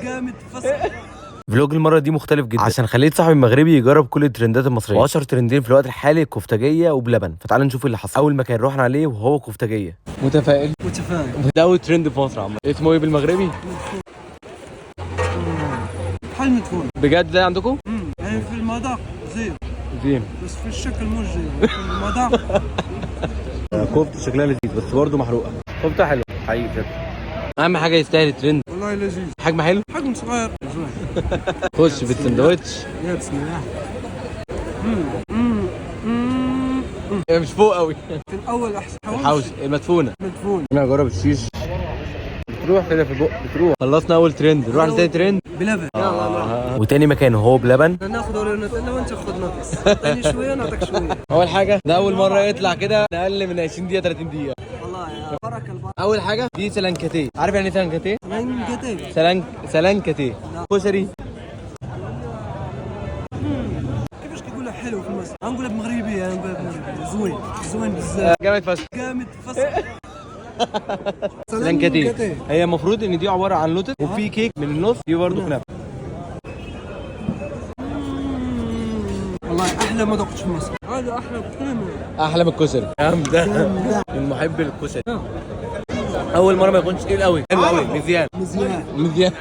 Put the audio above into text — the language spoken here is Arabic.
جامد فصل. فلوج المره دي مختلف جدا عشان خليت صاحبي المغربي يجرب كل الترندات المصريه، واشهر ترندين في الوقت الحالي الكفتاجيه وبلبن. فتعال نشوف اللي حصل. اول مكان رحنا عليه وهو كفتاجيه. متفائل ده اول ترند في مصر عامه. اسمه ايه بالمغربي؟ بحال مدفون بجد ده عندكم؟ يعني في المذاق زين بس في الشكل مش زين في المذاق. كفته شكلها لذيذ بس برضه محروقه. كفته حلوه حقيقي بجد. اهم حاجه يستاهل الترند. والله لذيذ، حجم حلو. حجم صغير. خش في السندوتش. يا بسم الله. مش فوق قوي. في الاول احسن الحوش المدفونه. مدفون. انا هجرب الشيش. بتروح كده في البق بتروح. خلصنا اول ترند، نروح لتاني ترند. بلبن. يلا وتاني مكان هو بلبن. ناخذ ولا نتنا وانت خذ نقص. اعطيني شويه نعطيك شويه. اول حاجه ده اول مره يطلع كده اقل من 20 دقيقه 30 دقيقه. والله يا بركه البركه. اول حاجه دي سلانكاتيه. عارف يعني ايه سلانكاتيه؟ من قتيل. سلانكاتيه كشري. كيفاش كيقولها حلو في مصر؟ غنقولها بمغربيه، غنقولها بمغربيه. زوين زوين بزاف. جامد فشخ. جامد فصل. سلانكاتيه هي المفروض ان دي عباره عن لوتس وفي كيك من النص، دي برضه كنافه. والله احلى ما ذقت في مصر. هذا احلى بكثير. احلى من الكشري. ده من محب الكشري. اول مره ما يكونش تقيل قوي. حلو قوي. مزيان.